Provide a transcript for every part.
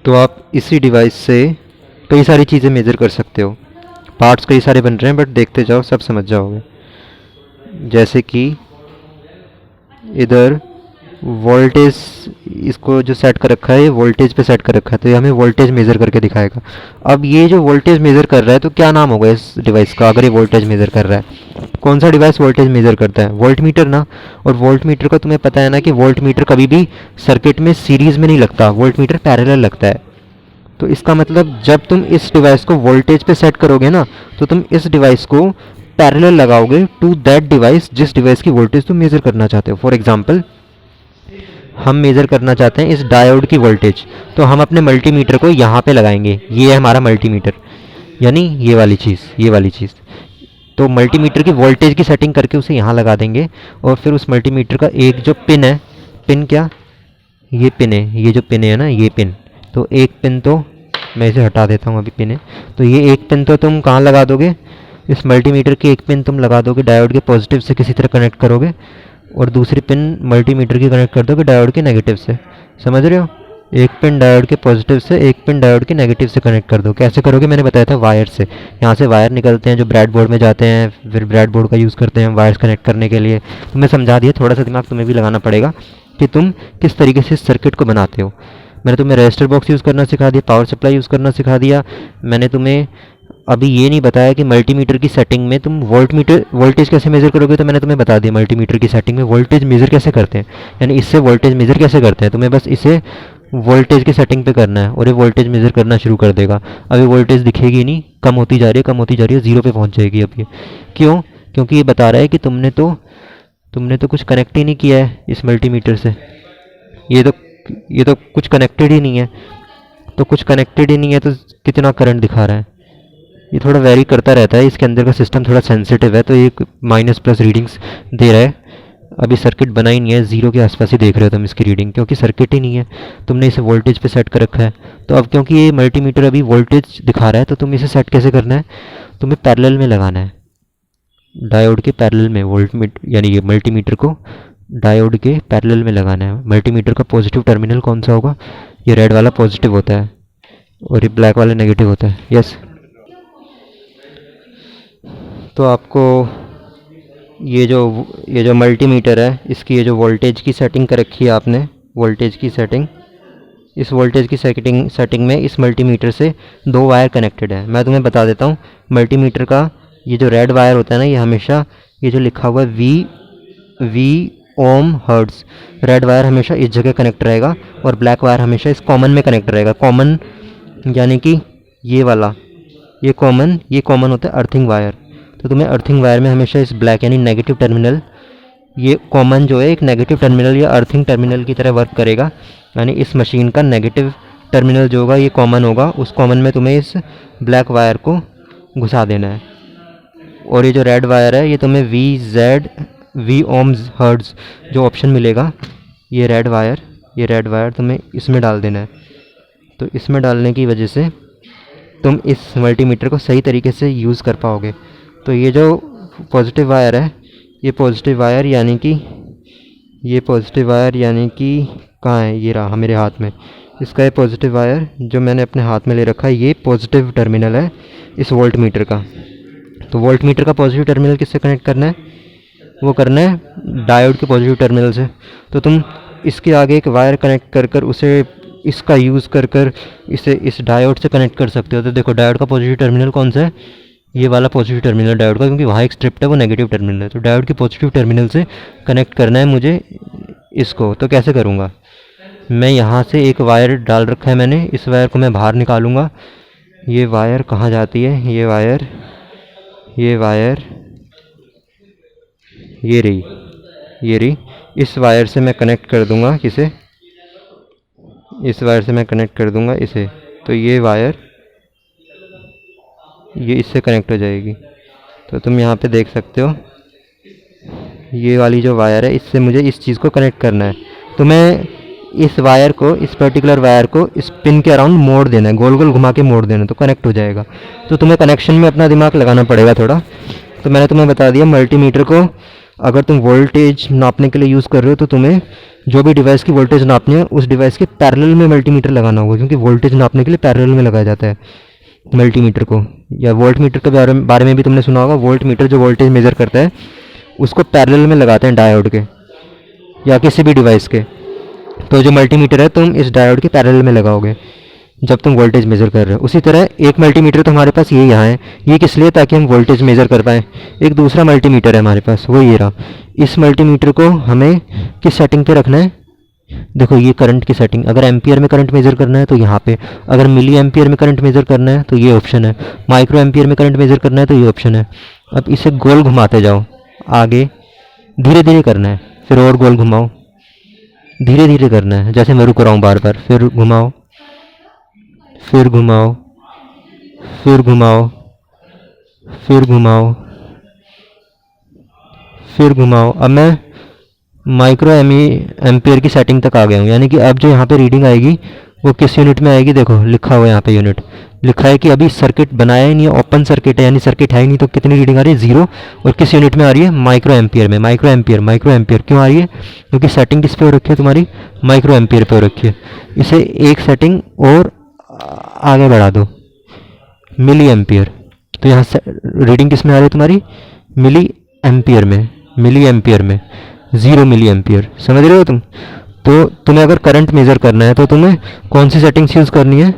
तो आप इसी डिवाइस से कई सारी चीज़ें मेज़र कर सकते हो। पार्ट्स कई सारे बन रहे हैं, बट देखते जाओ सब समझ जाओगे। जैसे कि इधर वोल्टेज, इसको जो सेट कर रखा है ये वोल्टेज पे सेट कर रखा है, तो ये हमें वोल्टेज मेज़र करके दिखाएगा। अब ये जो वोल्टेज मेज़र कर रहा है, तो क्या नाम होगा इस डिवाइस का? अगर ये वोल्टेज मेज़र कर रहा है, कौन सा डिवाइस वोल्टेज मेज़र करता है? वोल्ट मीटर ना। और वोल्ट मीटर का तुम्हें पता है ना कि वोल्ट मीटर कभी भी सर्किट में सीरीज़ में नहीं लगता, वोल्ट मीटर पैरेलल लगता है। तो इसका मतलब जब तुम इस डिवाइस को वोल्टेज पे सेट करोगे ना, तो तुम इस डिवाइस को पैरेलल लगाओगे टू दैट डिवाइस, जिस डिवाइस की वोल्टेज तुम मेज़र करना चाहते हो। फॉर एग्जांपल, हम मेज़र करना चाहते हैं इस डायोड की वोल्टेज, तो हम अपने मल्टीमीटर को यहाँ पे लगाएंगे। ये है हमारा मल्टीमीटर, यानी ये वाली चीज़, ये वाली चीज़। तो मल्टीमीटर की वोल्टेज की सेटिंग करके उसे यहाँ लगा देंगे, और फिर उस मल्टीमीटर का एक जो पिन है, पिन क्या, ये पिन है, ये जो पिन है ना, ये पिन, तो एक पिन तो मैं इसे हटा देता हूँ, अभी पिन है, तो ये एक पिन तो तुम कहाँ लगा दोगे? इस मल्टीमीटर की एक पिन तुम लगा दोगे डायोड के पॉजिटिव से, किसी तरह कनेक्ट करोगे, और दूसरी पिन मल्टीमीटर की कनेक्ट कर दोगे डायोड के नेगेटिव से। समझ रहे हो? एक पिन डायोड के पॉजिटिव से, एक पिन डायोड के नेगेटिव से कनेक्ट कर दो। कैसे करोगे? मैंने बताया था वायर से। यहाँ से वायर निकलते हैं जो ब्रेड बोर्ड में जाते हैं, फिर ब्रेड बोर्ड का यूज़ करते हैं वायर्स कनेक्ट करने के लिए। तो मैं समझा दिया, थोड़ा सा दिमाग तुम्हें भी लगाना पड़ेगा कि तुम किस तरीके से इस सर्किट को बनाते हो। मैंने तुम्हें रजिस्टर बॉक्स यूज़ करना सिखा दिया, पावर सप्लाई यूज़ करना सिखा दिया। मैंने तुम्हें अभी ये नहीं बताया कि मल्टीमीटर की सेटिंग में तुम वोल्टेज कैसे मेज़र करोगे, तो मैंने तुम्हें बता दिया मल्टीमीटर की सेटिंग में वोल्टेज मेज़र कैसे करते हैं, यानी इससे वोल्टेज मेज़र कैसे करते हैं। तुम्हें बस इसे वोल्टेज की सेटिंग पे करना है और ये वोल्टेज मेज़र करना शुरू कर देगा। अभी वोल्टेज दिखेगी नहीं, कम होती जा रही है, कम होती जा रही है, ज़ीरो पे पहुंच जाएगी अब ये। क्यों? क्योंकि ये बता रहा है कि तुमने तो कुछ कनेक्ट ही नहीं किया है इस मल्टीमीटर से। ये तो ये तो कुछ कनेक्टेड ही नहीं है। तो कुछ कनेक्टेड ही नहीं है तो कितना करंट दिखा रहा है? ये थोड़ा वेरी करता रहता है, इसके अंदर का सिस्टम थोड़ा सेंसिटिव है, तो ये माइनस प्लस रीडिंग्स दे रहा है। अभी सर्किट बना ही नहीं है, ज़ीरो के आसपास ही देख रहे हो तुम इसकी रीडिंग, क्योंकि सर्किट ही नहीं है, तुमने इसे वोल्टेज पे सेट कर रखा है। तो अब क्योंकि ये मल्टीमीटर अभी वोल्टेज दिखा रहा है, तो तुम इसे सेट कैसे करना है? तुम्हें पैरेलल में लगाना है, डायोड के पैरेलल में। यानी ये मल्टीमीटर को डायोड के पैरेलल में लगाना है। मल्टीमीटर का पॉजिटिव टर्मिनल कौन सा होगा? ये रेड वाला पॉजिटिव होता है और ये ब्लैक वाला नेगेटिव होता है। यस। तो आपको ये जो मल्टीमीटर है, इसकी ये जो वोल्टेज की सेटिंग कर रखी है आपने, वोल्टेज की सेटिंग, इस वोल्टेज की सेटिंग में इस मल्टीमीटर से दो वायर कनेक्टेड है। मैं तुम्हें बता देता हूँ, मल्टीमीटर का ये जो रेड वायर होता है ना, ये हमेशा ये जो लिखा हुआ है V ohm hertz, red wire हमेशा इस जगह कनेक्ट रहेगा और ब्लैक वायर हमेशा इस कॉमन में कनेक्ट रहेगा। कॉमन यानी कि ये वाला, ये कॉमन होता है अर्थिंग वायर। तो तुम्हें अर्थिंग वायर में हमेशा इस ब्लैक यानी नेगेटिव टर्मिनल, ये कॉमन जो है एक नेगेटिव टर्मिनल या अर्थिंग टर्मिनल की तरह वर्क करेगा। यानी इस मशीन का नेगेटिव टर्मिनल जो होगा ये कॉमन होगा, उस कॉमन में तुम्हें इस ब्लैक वायर को घुसा देना है। और ये जो रेड वायर है, ये तुम्हें वी ओम्स हर्ट्ज़ जो ऑप्शन मिलेगा, ये रेड वायर तुम्हें इसमें डाल देना है। तो इसमें डालने की वजह से तुम इस मल्टीमीटर को सही तरीके से यूज़ कर पाओगे। तो ये जो पॉजिटिव वायर है, ये पॉजिटिव वायर यानी कि कहाँ है? ये रहा मेरे हाथ में। इसका ये पॉजिटिव वायर जो मैंने अपने हाथ में ले रखा है, ये पॉजिटिव टर्मिनल है इस वोल्ट मीटर का। तो वोल्ट मीटर का पॉजिटिव टर्मिनल किससे कनेक्ट करना है? वो करना है डायोड के पॉजिटिव टर्मिनल से। तो तुम इसके आगे एक वायर कनेक्ट कर उसे इसका यूज़ कर इसे इस डायोड से कनेक्ट कर सकते हो। तो देखो डायोड का पॉजिटिव टर्मिनल कौन सा है? ये वाला पॉजिटिव टर्मिनल डायोड का, क्योंकि वहाँ एक स्ट्रिप्ट है वो नेगेटिव टर्मिनल है। तो डायोड के पॉजिटिव टर्मिनल से कनेक्ट करना है मुझे इसको। तो कैसे करूँगा? मैं यहाँ से एक वायर डाल रखा है मैंने, इस वायर को मैं बाहर निकालूँगा। ये वायर कहाँ जाती है? ये वायर ये रही। इस वायर से मैं कनेक्ट कर दूँगा किसे? इस वायर से मैं कनेक्ट कर दूँगा इसे। तो ये वायर ये इससे कनेक्ट हो जाएगी। तो तुम यहाँ पे देख सकते हो, ये वाली जो वायर है, इससे मुझे इस चीज़ को कनेक्ट करना है। तो मैं इस वायर को, इस पर्टिकुलर वायर को इस पिन के अराउंड मोड़ देना है, गोल गोल घुमा के मोड़ देना है, तो कनेक्ट हो जाएगा। तो तुम्हें कनेक्शन में अपना दिमाग लगाना पड़ेगा थोड़ा। तो मैंने तुम्हें बता दिया मल्टीमीटर को अगर तुम वोल्टेज नापने के लिए यूज़ कर रहे हो तो तुम्हें जो भी डिवाइस की वोल्टेज नापनी है उस डिवाइस के पैरेलल में मल्टीमीटर लगाना होगा, क्योंकि वोल्टेज नापने के लिए पैरेलल में लगाया जाता है मल्टीमीटर को। या वोल्ट मीटर के बारे में भी तुमने सुना होगा, वोल्ट मीटर जो वोल्टेज मेज़र करता है उसको पैरेलल में लगाते हैं डायोड के या किसी भी डिवाइस के। तो जो मल्टीमीटर है तुम इस डायोड के पैरेलल में लगाओगे जब तुम वोल्टेज मेज़र कर रहे हो। उसी तरह एक मल्टीमीटर तो हमारे पास ये यहाँ है, ये किस लिए, ताकि हम वोल्टेज मेज़र कर पाएँ। एक दूसरा मल्टीमीटर है हमारे पास, वो ये रहा। इस मल्टीमीटर को हमें किस सेटिंग पे रखना है, देखो ये करंट की सेटिंग। अगर एम्पियर में करंट मेज़र करना है तो यहाँ पे, अगर मिली एम्पियर में करंट मेज़र करना है तो ये ऑप्शन है, माइक्रो एम्पियर में करंट मेज़र करना है तो ये ऑप्शन है। अब इसे गोल घुमाते जाओ, आगे धीरे धीरे करना है, फिर और गोल घुमाओ, धीरे धीरे करना है, जैसे मैं रुक रहा हूँ बार बार। फिर घुमाओ, फिर घुमाओ, फिर घुमाओ, फिर घुमाओ, फिर घुमाओ। अब मैं माइक्रो एम्पियर की सेटिंग तक आ गया हूँ, यानी कि अब जो यहाँ पे रीडिंग आएगी वो किस यूनिट में आएगी, देखो लिखा हुआ है यहाँ पे यूनिट लिखा है कि अभी सर्किट बनाया ही नहीं है, ओपन सर्किट है, यानी सर्किट है ही नहीं, तो कितनी रीडिंग आ रही है, 0। और किस यूनिट में आ रही है, माइक्रो एम्पियर में। माइक्रो एम्पियर, माइक्रो एम्पियर क्यों आ रही है, क्योंकि सेटिंग किस पे हो रखी है तुम्हारी, माइक्रो एम्पियर पे हो रखी है। इसे एक सेटिंग और आगे बढ़ा दो, मिली एम्पियर। तो यहाँ से रीडिंग किस में आ रही है तुम्हारी, मिली एम्पियर में, मिली एम्पियर में, 0 मिली एम्पियर। समझ रहे हो तुम। तो तुम्हें अगर करंट मेज़र करना है तो तुम्हें कौन सी सेटिंग्स यूज़ करनी है,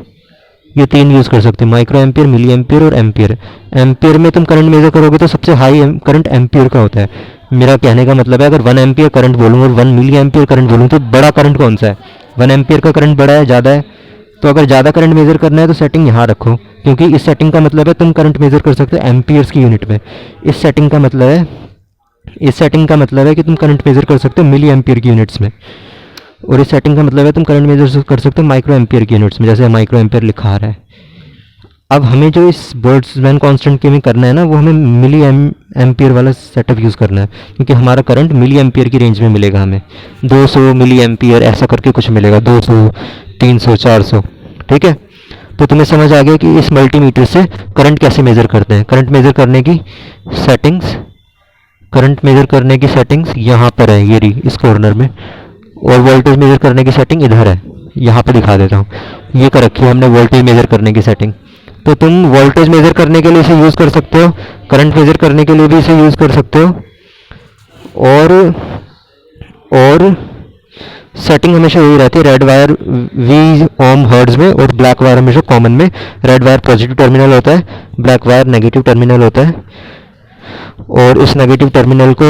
ये 3 यूज़ कर सकते हो, माइक्रो एम्पियर, मिली एम्पियर और एम्पियर। एम्पियर में तुम करंट मेज़र करोगे तो सबसे हाई करंट एम्पियर का होता है। मेरा कहने का मतलब है, अगर 1 एम्पियर करंट बोलूँ और 1 मिली एम्पियर करंट बोलूँ तो बड़ा करंट कौन सा है, 1 एम्पियर का करंट बड़ा है, ज़्यादा है। तो अगर ज़्यादा करंट मेज़र करना है तो सेटिंग यहाँ रखो, क्योंकि इस सेटिंग का मतलब है तुम करंट मेज़र कर सकते हो एम्पियर्स की यूनिट में। इस सेटिंग का मतलब है, इस सेटिंग का मतलब है कि तुम करंट मेज़र कर सकते हो मिली एम्पियर की यूनिट्स में, और इस सेटिंग का मतलब है तुम करंट मेज़र कर सकते हो माइक्रो एम्पियर की यूनिट्स में, जैसे माइक्रो एम्पियर लिखा आ रहा है। अब हमें जो इस बोल्ट्जमैन कांस्टेंट के में करना है ना, वो हमें मिली एम्पियर वाला सेटअप यूज़ करना है, क्योंकि हमारा करंट मिली एम्पियर की रेंज में मिलेगा हमें। 200 मिली एम्पियर ऐसा करके कुछ मिलेगा, 200, 300, 400, ठीक है। तो तुम्हें समझ आ गया कि इस मल्टीमीटर से करंट कैसे मेज़र करते हैं। करंट मेज़र करने की सेटिंग्स, करंट मेज़र करने की सेटिंग्स यहाँ पर है, ये रही इस कॉर्नर में, और वोल्टेज मेज़र करने की सेटिंग इधर है, यहाँ पर दिखा देता हूँ। ये कर रखी है हमने वोल्टेज मेज़र करने की सेटिंग। तो तुम वोल्टेज मेज़र करने के लिए इसे यूज़ कर सकते हो, करंट मेज़र करने के लिए भी इसे यूज़ कर सकते हो, और सेटिंग हमेशा यही रहती है, red wire V ohm hertz में और ब्लैक वायर हमेशा कॉमन में। रेड वायर पॉजिटिव टर्मिनल होता है, ब्लैक वायर नेगेटिव टर्मिनल होता है। और इस नेगेटिव टर्मिनल को,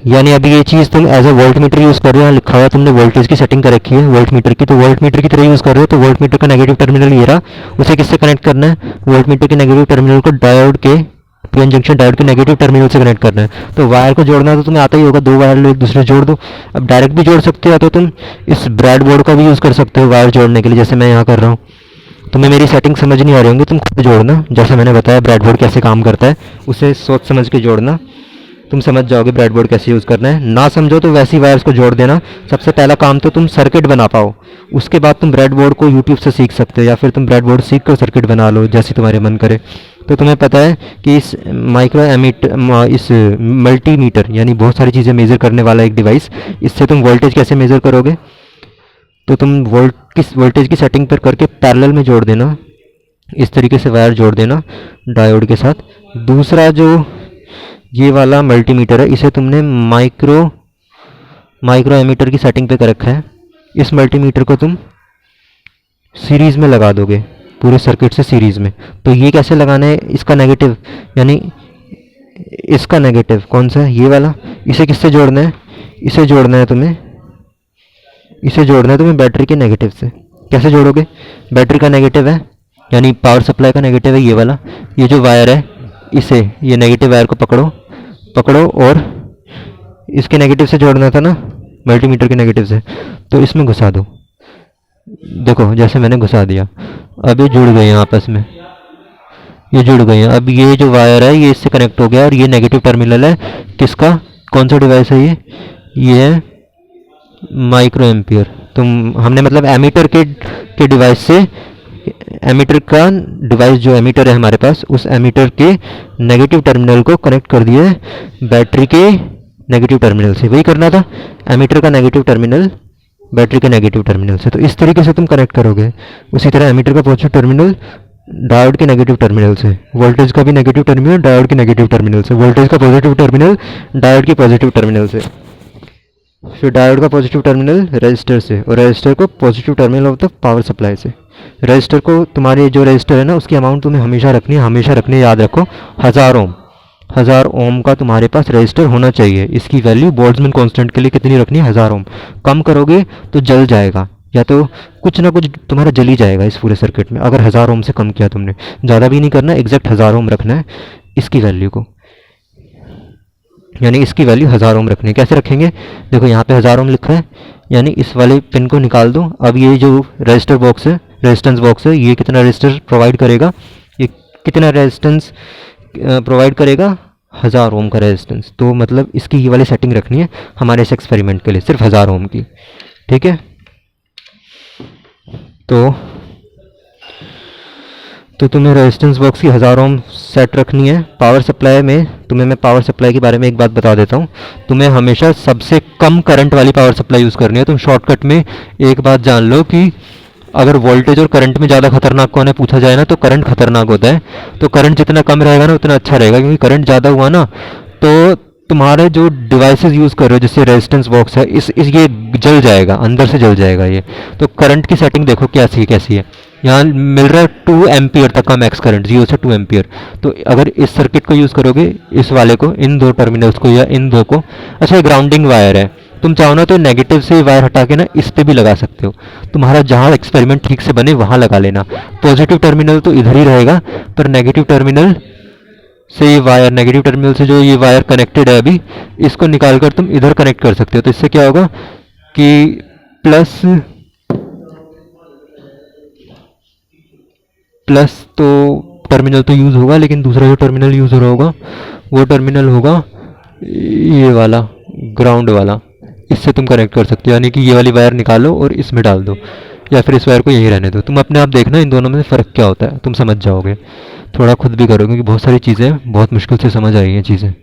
यानी अभी ये चीज़ तुम as a voltmeter use कर रहे हो, लिखा हुआ तुमने वोल्टेज की सेटिंग कर रखी है वोल्ट मीटर की, तो वोल्ट मीटर की तरह यूज़ कर रहे हो। तो वोल्ट मीटर का नेगेटिव टर्मिनल ये रहा, उसे किससे कनेक्ट करना है, वोल्ट मीटर के नेगेटिव टर्मिनल को डायोड के पीएन जंक्शन डायोड के नेगेटिव टर्मिनल से कनेक्ट करना है। तो वायर को जोड़ना तो तुम्हें आता ही होगा, 2 वायर लो एक दूसरे से जोड़ दो। अब डायरेक्ट भी जोड़ सकते हो, या तो तुम इस ब्रेडबोर्ड का भी यूज़ कर सकते हो वायर जोड़ने के लिए, जैसे मैं यहाँ कर रहा हूँ। तुम्हें मेरी सेटिंग समझ नहीं आ रही होंगी, तुम खुद जोड़ना, जैसे मैंने बताया ब्रेडबोर्ड कैसे काम करता है, उसे सोच समझ के जोड़ना, तुम समझ जाओगे ब्रेडबोर्ड कैसे यूज़ करना है। ना समझो तो वैसी वायर्स को जोड़ देना। सबसे पहला काम तो तुम सर्किट बना पाओ, उसके बाद तुम ब्रेडबोर्ड को यूट्यूब से सीख सकते हो, या फिर तुम ब्रेडबोर्ड सीख कर सर्किट बना लो जैसे तुम्हारे मन करे। तो तुम्हें पता है कि इस इस मल्टीमीटर, यानी बहुत सारी चीज़ें मेज़र करने वाला एक डिवाइस, इससे तुम वोल्टेज कैसे मेज़र करोगे। तो तुम वोल्टेज की सेटिंग पर करके पैरेलल में जोड़ देना, इस तरीके से वायर जोड़ देना डायोड के साथ। दूसरा जो ये वाला मल्टीमीटर है, इसे तुमने माइक्रो एमीटर की सेटिंग पे कर रखा है। इस मल्टीमीटर को तुम सीरीज़ में लगा दोगे, पूरे सर्किट से सीरीज़ में। तो ये कैसे लगाना है, इसका नेगेटिव, यानी इसका नेगेटिव कौन सा है, ये वाला, इसे किससे जोड़ना है, इसे जोड़ना है तुम्हें, इसे जोड़ना है तुम्हें बैटरी के नेगेटिव से। कैसे जोड़ोगे, बैटरी का नेगेटिव है, यानी पावर सप्लाई का नेगेटिव है ये वाला, ये जो वायर है, इसे, ये नेगेटिव वायर को पकड़ो और इसके नेगेटिव से जोड़ना था ना, मल्टीमीटर के नेगेटिव से, तो इसमें घुसा दो। देखो जैसे मैंने घुसा दिया, अब ये जुड़ गए हैं आपस में, ये जुड़ गए हैं। अब ये जो वायर है ये इससे कनेक्ट हो गया, और ये नेगेटिव टर्मिनल है किसका, कौन सा डिवाइस है ये है माइक्रो एम्पियर। तुम हमने मतलब एमीटर के डिवाइस से, एमीटर का डिवाइस जो एमीटर है हमारे पास, उस एमीटर के नेगेटिव टर्मिनल को कनेक्ट कर दिया बैटरी के नेगेटिव टर्मिनल से, वही करना था, एमीटर का नेगेटिव टर्मिनल बैटरी के नेगेटिव टर्मिनल से। तो इस तरीके से तुम कनेक्ट करोगे। उसी तरह एमीटर का पॉजिटिव टर्मिनल डायोड के नेगेटिव टर्मिनल से, वोल्टेज का भी नेगेटिव टर्मिनल डायोड के नेगेटिव टर्मिनल से, वोल्टेज का पॉजिटिव टर्मिनल डायोड के पॉजिटिव टर्मिनल से, फिर डायोड का पॉजिटिव टर्मिनल रजिस्टर से, और रजिस्टर को positive terminal of the power supply से। रजिस्टर को, तुम्हारे जो रजिस्टर है ना, उसकी अमाउंट तुम्हें हमेशा रखनी है, हमेशा रखनी है, याद रखो 1000 ओम, 1000 ओम का तुम्हारे पास रजिस्टर होना चाहिए। इसकी वैल्यू बोल्ट्जमैन कांस्टेंट के लिए कितनी रखनी है, 1000 ओम। कम करोगे तो जल जाएगा, या तो कुछ ना कुछ तुम्हारा जल ही जाएगा इस पूरे सर्किट में, अगर 1000 ओम से कम किया तुमने। ज़्यादा भी नहीं करना, एग्जैक्ट 1000 ओम रखना है इसकी वैल्यू को, यानी इसकी वैल्यू 1000 ओम रखनी है। कैसे रखेंगे, देखो यहाँ पे 1000 ओम लिखा है, यानी इस वाले पिन को निकाल दो। अब ये जो रजिस्टर बॉक्स है, रेजिस्टेंस बॉक्स है, ये कितना रजिस्टर प्रोवाइड करेगा, ये कितना रेजिस्टेंस प्रोवाइड करेगा, 1000 ओम का रेजिस्टेंस। तो मतलब इसकी ये वाली सेटिंग रखनी है हमारे इस एक्सपेरिमेंट के लिए, सिर्फ 1000 ओम की, ठीक है। तो तुम्हें रेजिस्टेंस बॉक्स की 1000 ओम सेट रखनी है। पावर सप्लाई में तुम्हें मैं पावर सप्लाई के बारे में एक बात बता देता हूँ, तुम्हें हमेशा सबसे कम करंट वाली पावर सप्लाई यूज़ करनी है। तुम शॉर्टकट में एक बात जान लो कि अगर वोल्टेज और करंट में ज़्यादा खतरनाक कौन है पूछा जाए ना, तो करंट खतरनाक होता है। तो करंट जितना कम रहेगा ना उतना अच्छा रहेगा, क्योंकि करंट ज़्यादा हुआ ना तो तुम्हारे जो डिवाइसेस यूज़ कर रहे हो, जैसे रेजिस्टेंस बॉक्स है, इस ये जल जाएगा, अंदर से जल जाएगा ये। तो करंट की सेटिंग देखो कैसी है। यहाँ मिल रहा है 2 एम्पियर तक का मैक्स करंट, 0 से 2 एम्पियर। तो अगर इस सर्किट को यूज़ करोगे, इस वाले को, इन दो टर्मिनल्स को या इन दो को, अच्छा ग्राउंडिंग वायर है, तुम चाहो ना तो नेगेटिव से वायर हटा के ना इस पे भी लगा सकते हो। तुम्हारा जहाँ एक्सपेरिमेंट ठीक से बने वहाँ लगा लेना। पॉजिटिव टर्मिनल तो इधर ही रहेगा, पर नेगेटिव टर्मिनल से ये वायर, नेगेटिव टर्मिनल से जो ये वायर कनेक्टेड है अभी, इसको निकाल कर तुम इधर कनेक्ट कर सकते हो। तो इससे क्या होगा कि प्लस तो टर्मिनल तो यूज़ होगा, लेकिन दूसरा जो टर्मिनल यूज़ हो रहा होगा वो टर्मिनल होगा ये वाला, ग्राउंड वाला। इससे तुम कनेक्ट कर सकते हो, यानी कि ये वाली वायर निकालो और इसमें डाल दो, या फिर इस वायर को यहीं रहने दो। तुम अपने आप देखना इन दोनों में फ़र्क क्या होता है, तुम समझ जाओगे। थोड़ा खुद भी करो, क्योंकि बहुत सारी चीज़ें बहुत मुश्किल से समझ आई हैं चीज़ें।